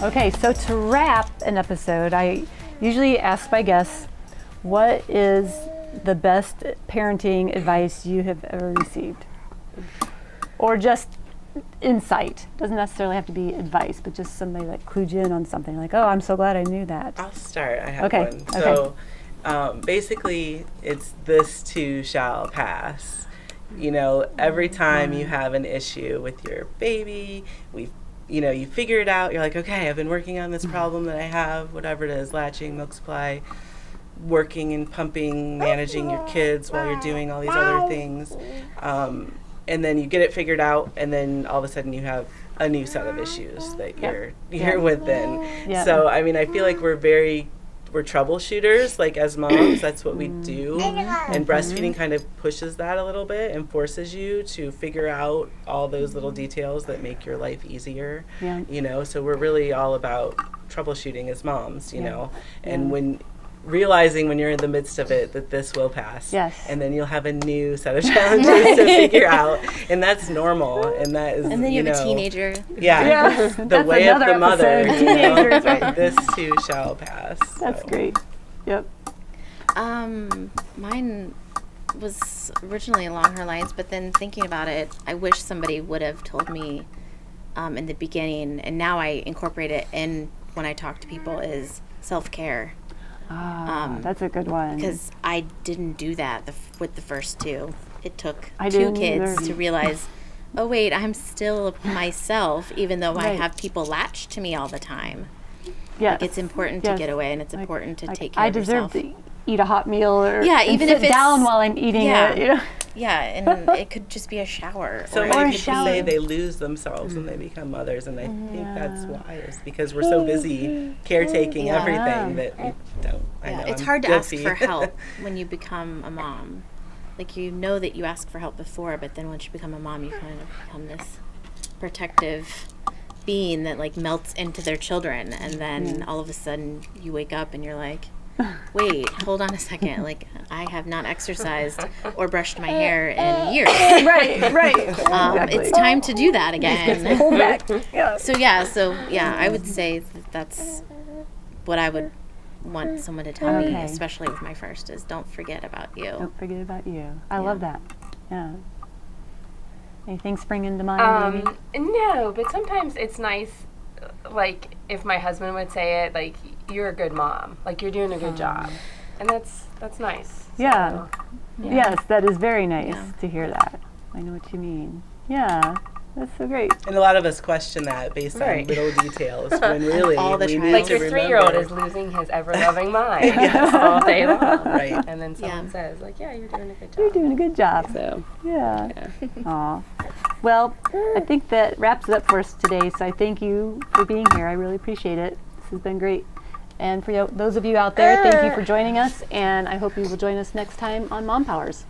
Okay, so to wrap an episode, I usually ask my guests, what is the best parenting advice you have ever received? Or just insight. Doesn't necessarily have to be advice, but just somebody that clued you in on something. Like, oh, I'm so glad I knew that. I'll start. I have Okay. one. So basically, it's this too shall pass. You know, every time you have an issue with your baby, you figure it out. You're like, okay, I've been working on this problem that I have, whatever it is, latching, milk supply, working and pumping, managing your kids while you're doing all these other things. And then you get it figured out, and then all of a sudden you have a new set of issues that you're within. Yep. So, I mean, I feel like we're troubleshooters, like as moms, that's what we do. And breastfeeding kind of pushes that a little bit and forces you to figure out all those little details that make your life easier. Yeah. You know, so we're really all about troubleshooting as moms, you know, and when realizing when you're in the midst of it that this will pass. Yes. And then you'll have a new set of challenges to figure out. And that's normal. And that is, and then you have a teenager. Yeah. The way of the mother. Teenagers, right. This too shall pass. That's great. Yep. Mine was originally along her lines, but then thinking about it, I wish somebody would have told me in the beginning, and now I incorporate it in when I talk to people, is self-care. That's a good one. Because I didn't do that with the first two. It took I two didn't kids either. to realize, oh wait, I'm still myself, even though I Right. have people latched to me all the time. Yes. Like, it's important to get away, and it's important to take care I of yourself. deserve to eat a hot meal, or even sit if it's down while I'm eating it. You know? Yeah, and it could just be a shower. So or many a people shower. say they lose themselves when they become mothers, and I think that's why. It's because we're so busy caretaking everything that we don't. I know it's I'm hard to guilty. ask for help when you become a mom. Like, you know that you asked for help before, but then once you become a mom, you kind of become this protective being that, like, melts into their children, and then all of a sudden you wake up and you're like, wait, hold on a second. Like, I have not exercised or brushed my hair in years. Right. Exactly. It's time to do that again. Pull back. Yeah. So I would say that's what I would want someone to tell me, especially with my first, is don't forget about you. Don't forget about you. I love that. Yeah. Anything spring into mind, maybe? No, but sometimes it's nice, like, if my husband would say it, like, you're a good mom, like, you're doing a good job, and that's nice. Yeah. So, Yes, that is very nice to hear that. I know what you mean. Yeah, that's so great. And a lot of us question that based on little details, when really all the we trials. need like, to your 3-year-old is losing his ever-loving mind all day long. Right. And then someone says, like, yeah, you're doing a good job. You're doing a good job. So, Yeah. Aw. Well, I think that wraps it up for us today. So I thank you for being here. I really appreciate it. This has been great. And for those of you out there, thank you for joining us. And I hope you will join us next time on Mom Powers.